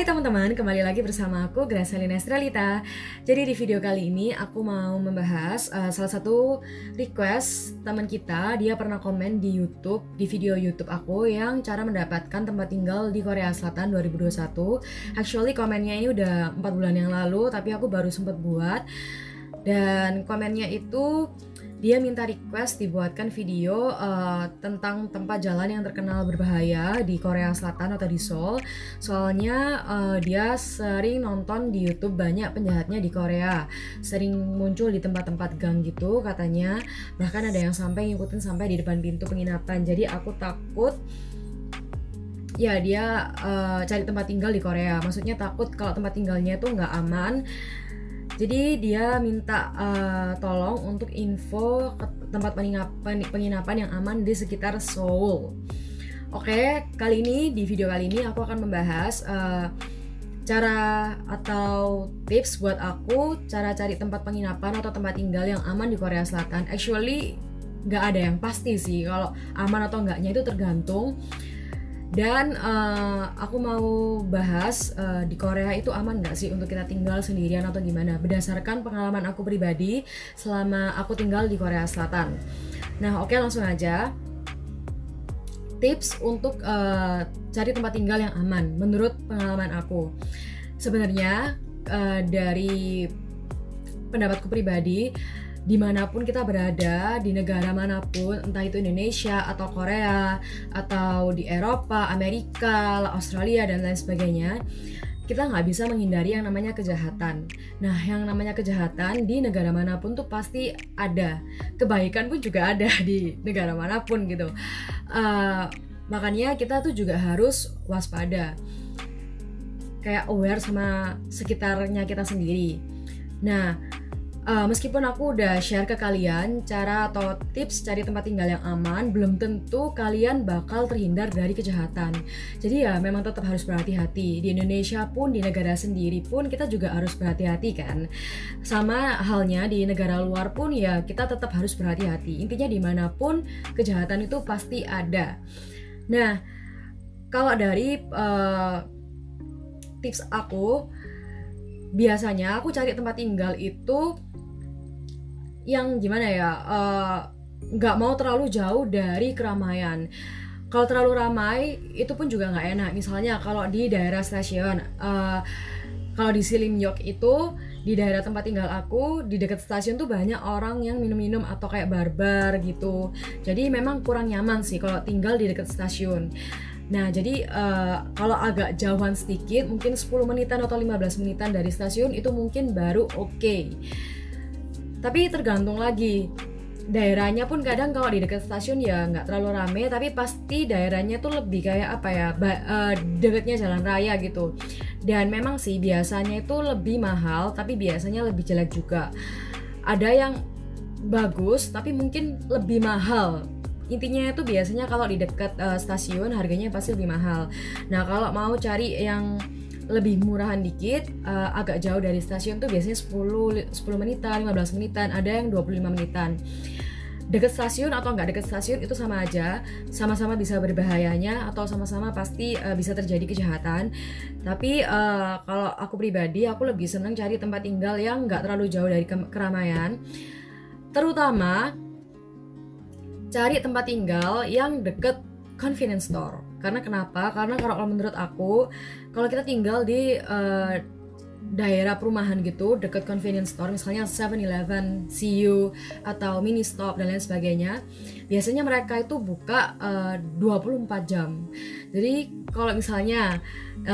teman-teman, kembali lagi bersama aku Gracelina Estrelita. Jadi di video kali ini aku mau membahas salah satu request teman kita. Dia pernah komen di YouTube, di video YouTube aku yang cara mendapatkan tempat tinggal di Korea Selatan 2021. Actually komennya ini udah 4 bulan yang lalu, tapi aku baru sempat buat. Dan komennya itu dia minta request dibuatkan video tentang tempat jalan yang terkenal berbahaya di Korea Selatan atau di Seoul. Soalnya dia sering nonton di YouTube banyak penjahatnya di Korea, sering muncul di tempat-tempat gang gitu katanya. Bahkan ada yang sampai ngikutin sampai di depan pintu penginapan. Jadi aku takut ya dia cari tempat tinggal di Korea. Maksudnya takut kalau tempat tinggalnya itu nggak aman. Jadi dia minta tolong untuk info ke tempat penginapan yang aman di sekitar Seoul. Oke, kali ini di video kali ini aku akan membahas cara atau tips buat aku cara cari tempat penginapan atau tempat tinggal yang aman di Korea Selatan. Actually nggak ada yang pasti sih kalau aman atau enggaknya, itu tergantung. Dan aku mau bahas di Korea itu aman nggak sih untuk kita tinggal sendirian atau gimana, berdasarkan pengalaman aku pribadi selama aku tinggal di Korea Selatan. Nah oke, langsung aja. Tips untuk cari tempat tinggal yang aman menurut pengalaman aku. Sebenarnya dari pendapatku pribadi, dimanapun kita berada, di negara manapun, entah itu Indonesia atau Korea atau di Eropa, Amerika, Australia dan lain sebagainya, kita nggak bisa menghindari yang namanya kejahatan. Nah, yang namanya kejahatan di negara manapun tuh pasti ada. Kebaikan pun juga ada di negara manapun gitu. Makanya kita tuh juga harus waspada, kayak aware sama sekitarnya kita sendiri. Nah, meskipun aku udah share ke kalian cara atau tips cari tempat tinggal yang aman, belum tentu kalian bakal terhindar dari kejahatan. Jadi ya memang tetap harus berhati-hati. Di Indonesia pun, di negara sendiri pun kita juga harus berhati-hati kan. Sama halnya di negara luar pun ya kita tetap harus berhati-hati. Intinya dimanapun kejahatan itu pasti ada. Nah, kalau dari tips aku, biasanya aku cari tempat tinggal itu yang gimana ya, nggak mau terlalu jauh dari keramaian. Kalau terlalu ramai itu pun juga nggak enak. Misalnya kalau di daerah stasiun, kalau di Silimyok itu di daerah tempat tinggal aku, di dekat stasiun tuh banyak orang yang minum-minum atau kayak barbar gitu. Jadi memang kurang nyaman sih kalau tinggal di dekat stasiun. Nah jadi kalau agak jauhan sedikit, mungkin 10 menitan atau 15 menitan dari stasiun itu mungkin baru oke. Tapi tergantung lagi daerahnya pun. Kadang kalau di dekat stasiun ya nggak terlalu rame, tapi pasti daerahnya tuh lebih kayak apa ya, dekatnya jalan raya gitu. Dan memang sih biasanya itu lebih mahal, tapi biasanya lebih jelek juga. Ada yang bagus tapi mungkin lebih mahal. Intinya itu biasanya kalau di dekat stasiun harganya pasti lebih mahal. Nah kalau mau cari yang lebih murahan dikit, agak jauh dari stasiun tuh biasanya 10 menitan, 15 menitan, ada yang 25 menitan. Dekat stasiun atau nggak dekat stasiun itu sama aja, sama-sama bisa berbahayanya atau sama-sama pasti bisa terjadi kejahatan. Tapi kalau aku pribadi, aku lebih senang cari tempat tinggal yang nggak terlalu jauh dari keramaian. Terutama cari tempat tinggal yang deket convenience store. Karena kenapa? Karena kalau menurut aku, kalau kita tinggal di daerah perumahan gitu, deket convenience store, misalnya 7-Eleven, CU, atau mini stop dan lain sebagainya, biasanya mereka itu buka 24 jam. Jadi kalau misalnya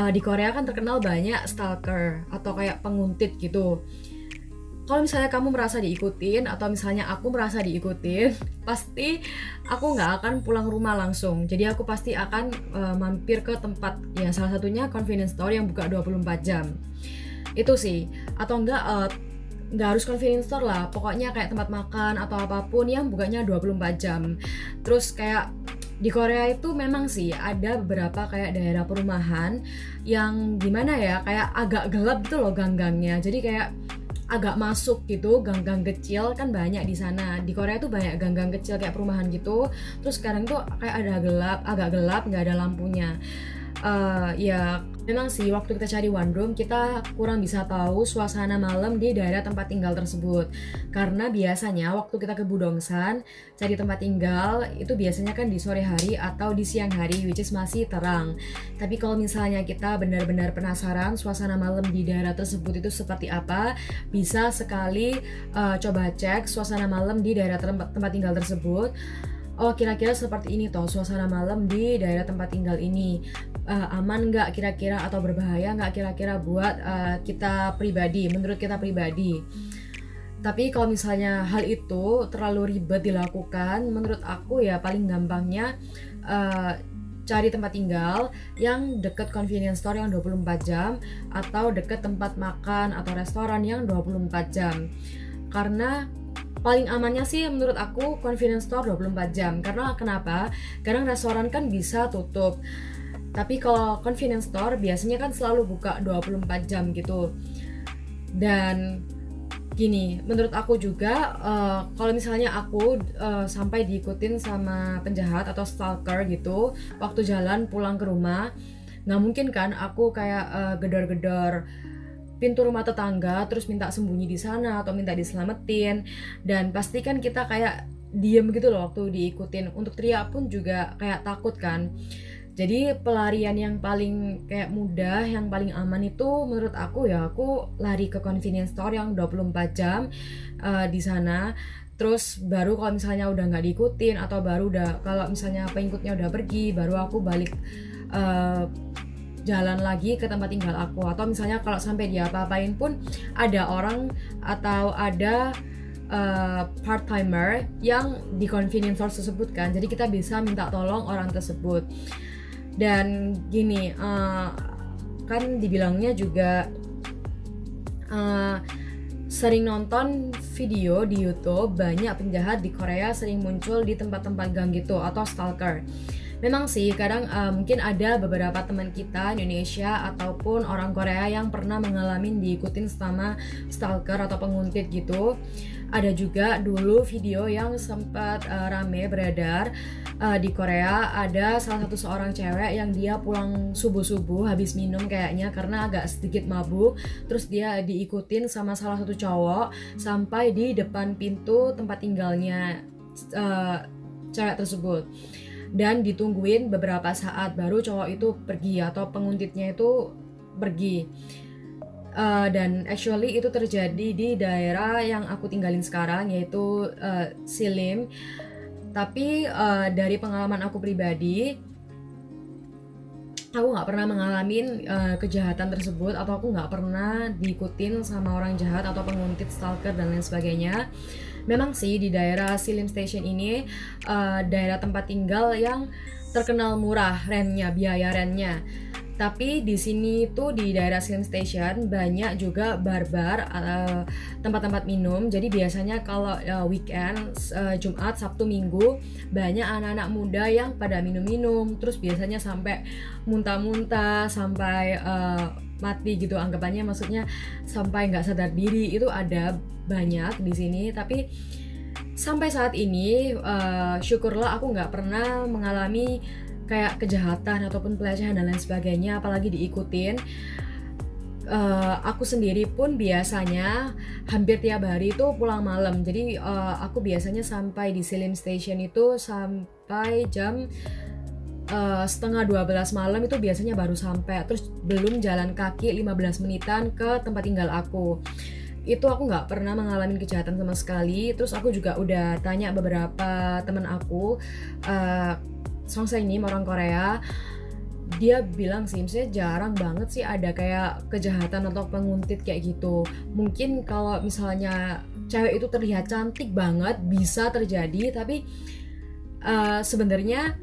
di Korea kan terkenal banyak stalker atau kayak penguntit gitu. Kalau misalnya kamu merasa diikutin atau misalnya aku merasa diikutin, pasti aku nggak akan pulang rumah langsung. Jadi aku pasti akan mampir ke tempat, ya salah satunya convenience store yang buka 24 jam. Itu sih. Atau nggak harus convenience store lah, pokoknya kayak tempat makan atau apapun yang bukanya 24 jam. Terus kayak di Korea itu memang sih ada beberapa kayak daerah perumahan yang gimana ya, kayak agak gelap gitu loh gang-gangnya. Jadi kayak agak masuk gitu, gang-gang kecil kan banyak di sana. Di Korea tuh banyak gang-gang kecil kayak perumahan gitu. Terus sekarang tuh kayak ada gelap, agak gelap, nggak ada lampunya. Ya Memang sih waktu kita cari one room kita kurang bisa tahu suasana malam di daerah tempat tinggal tersebut. Karena biasanya waktu kita ke Budongsan cari tempat tinggal itu biasanya kan di sore hari atau di siang hari, which is masih terang. Tapi kalau misalnya kita benar-benar penasaran suasana malam di daerah tersebut itu seperti apa, bisa sekali coba cek suasana malam di daerah tempat tinggal tersebut. Oh, kira-kira seperti ini toh suasana malam di daerah tempat tinggal ini. Aman nggak kira-kira atau berbahaya nggak kira-kira buat kita pribadi, menurut kita pribadi. Tapi kalau misalnya hal itu terlalu ribet dilakukan, menurut aku ya paling gampangnya cari tempat tinggal yang deket convenience store yang 24 jam atau deket tempat makan atau restoran yang 24 jam. Karena paling amannya sih menurut aku convenience store 24 jam. Karena kenapa? Kadang restoran kan bisa tutup. Tapi kalau convenience store biasanya kan selalu buka 24 jam gitu. Dan gini, menurut aku juga kalau misalnya aku sampai diikutin sama penjahat atau stalker gitu waktu jalan pulang ke rumah, nggak mungkin kan aku kayak gedor-gedor pintu rumah tetangga terus minta sembunyi di sana atau minta diselamatin. Dan pasti kan kita kayak diem gitu loh waktu diikutin, untuk teriak pun juga kayak takut kan. Jadi pelarian yang paling kayak mudah, yang paling aman itu menurut aku ya aku lari ke convenience store yang 24 jam di sana. Terus baru kalau misalnya udah nggak diikutin atau baru udah kalau misalnya pengikutnya udah pergi, baru aku balik jalan lagi ke tempat tinggal aku. Atau misalnya kalau sampai dia apa-apain pun ada orang atau ada part timer yang di convenience store tersebut kan, jadi kita bisa minta tolong orang tersebut. Dan gini, kan dibilangnya juga sering nonton video di YouTube, banyak penjahat di Korea sering muncul di tempat-tempat gang gitu atau stalker. Memang sih kadang mungkin ada beberapa teman kita Indonesia ataupun orang Korea yang pernah mengalami diikutin sama stalker atau penguntit gitu. Ada juga dulu video yang sempat rame beredar di Korea, ada salah satu seorang cewek yang dia pulang subuh-subuh habis minum kayaknya karena agak sedikit mabuk, terus dia diikutin sama salah satu cowok sampai di depan pintu tempat tinggalnya cewek tersebut. Dan ditungguin beberapa saat baru cowok itu pergi atau penguntitnya itu pergi. Dan actually itu terjadi di daerah yang aku tinggalin sekarang, yaitu Silim. Tapi dari pengalaman aku pribadi, aku nggak pernah mengalami kejahatan tersebut, atau aku nggak pernah diikutin sama orang jahat atau penguntit, stalker dan lain sebagainya. Memang sih di daerah Silim Station ini daerah tempat tinggal yang terkenal murah biaya rentnya. Tapi di sini tuh di daerah Silim Station banyak juga bar-bar, tempat-tempat minum. Jadi biasanya kalau weekend, Jumat, Sabtu, Minggu, banyak anak-anak muda yang pada minum-minum. Terus biasanya sampai muntah-muntah, sampai mati gitu anggapannya, maksudnya sampai nggak sadar diri, itu ada banyak di sini. Tapi sampai saat ini syukurlah aku nggak pernah mengalami kayak kejahatan ataupun pelecehan dan lain sebagainya, apalagi diikutin. Aku sendiri pun biasanya hampir tiap hari itu pulang malam. Jadi aku biasanya sampai di Silim Station itu sampai jam setengah 12 malam itu biasanya baru sampai, terus belum jalan kaki 15 menitan ke tempat tinggal aku. Itu aku nggak pernah mengalami kejahatan sama sekali. Terus aku juga udah tanya beberapa teman aku, Songsa ini orang Korea, dia bilang sih misalnya jarang banget sih ada kayak kejahatan atau penguntit kayak gitu. Mungkin kalau misalnya cewek itu terlihat cantik banget bisa terjadi, tapi sebenarnya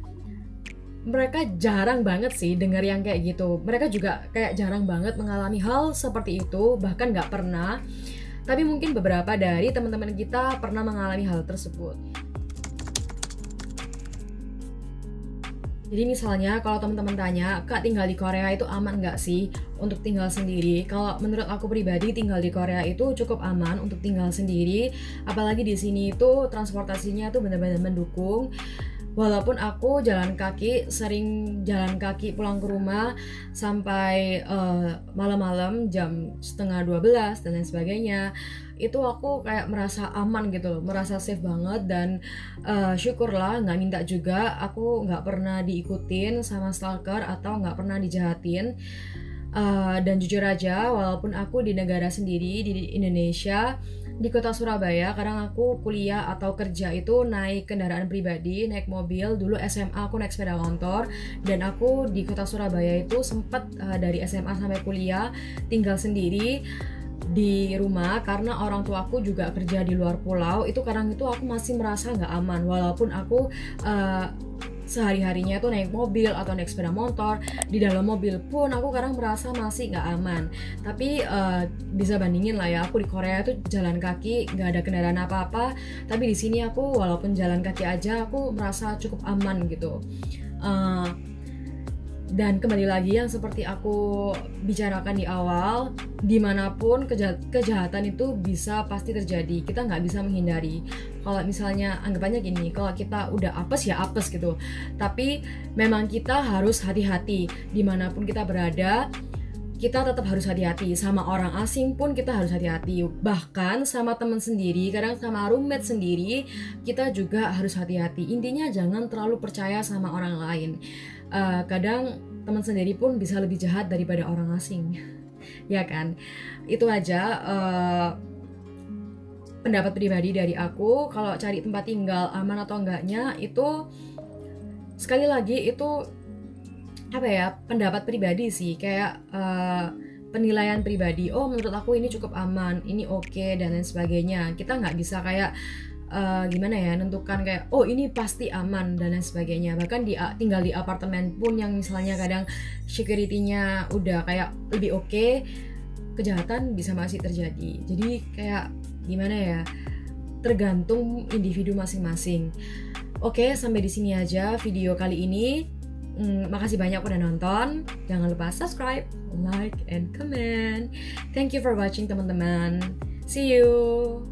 mereka jarang banget sih dengar yang kayak gitu. Mereka juga kayak jarang banget mengalami hal seperti itu, bahkan nggak pernah. Tapi mungkin beberapa dari teman-teman kita pernah mengalami hal tersebut. Jadi misalnya kalau teman-teman tanya, Kak tinggal di Korea itu aman nggak sih untuk tinggal sendiri? Kalau menurut aku pribadi tinggal di Korea itu cukup aman untuk tinggal sendiri. Apalagi di sini itu transportasinya tuh benar-benar mendukung. Walaupun aku jalan kaki, sering jalan kaki pulang ke rumah sampai malam-malam jam setengah 12 dan lain sebagainya, itu aku kayak merasa aman gitu loh, merasa safe banget. Dan syukurlah nggak minta juga, aku nggak pernah diikutin sama stalker atau nggak pernah dijahatin. Dan jujur aja, walaupun aku di negara sendiri di Indonesia, di kota Surabaya, kadang aku kuliah atau kerja itu naik kendaraan pribadi, naik mobil. Dulu SMA aku naik sepeda motor, dan aku di kota Surabaya itu sempat dari SMA sampai kuliah tinggal sendiri di rumah karena orang tuaku juga kerja di luar pulau. Itu kadang itu aku masih merasa nggak aman, walaupun aku sehari-harinya tuh naik mobil atau naik sepeda motor. Di dalam mobil pun aku kadang merasa masih nggak aman. Tapi bisa bandingin lah ya, aku di Korea tuh jalan kaki, nggak ada kendaraan apa-apa. Tapi di sini aku walaupun jalan kaki aja aku merasa cukup aman gitu. Dan kembali lagi yang seperti aku bicarakan di awal, dimanapun kejahatan itu bisa pasti terjadi, kita nggak bisa menghindari. Kalau misalnya anggapannya gini, kalau kita udah apes ya apes gitu, tapi memang kita harus hati-hati dimanapun kita berada. Kita tetap harus hati-hati, sama orang asing pun kita harus hati-hati, bahkan sama teman sendiri, kadang sama roommate sendiri kita juga harus hati-hati. Intinya jangan terlalu percaya sama orang lain. Kadang teman sendiri pun bisa lebih jahat daripada orang asing. Ya kan? Itu aja pendapat pribadi dari aku. Kalau cari tempat tinggal aman atau enggaknya itu sekali lagi itu apa ya, pendapat pribadi sih, kayak penilaian pribadi. Oh, menurut aku ini cukup aman, ini oke, dan lain sebagainya. Kita nggak bisa kayak gimana ya, nentukan kayak oh ini pasti aman dan lain sebagainya. Bahkan tinggal di apartemen pun yang misalnya kadang security-nya udah kayak lebih oke, kejahatan bisa masih terjadi. Jadi kayak gimana ya, tergantung individu masing-masing. Oke, sampai di sini aja video kali ini. Makasih banyak udah nonton. Jangan lupa subscribe, like, and comment. Thank you for watching teman-teman. See you.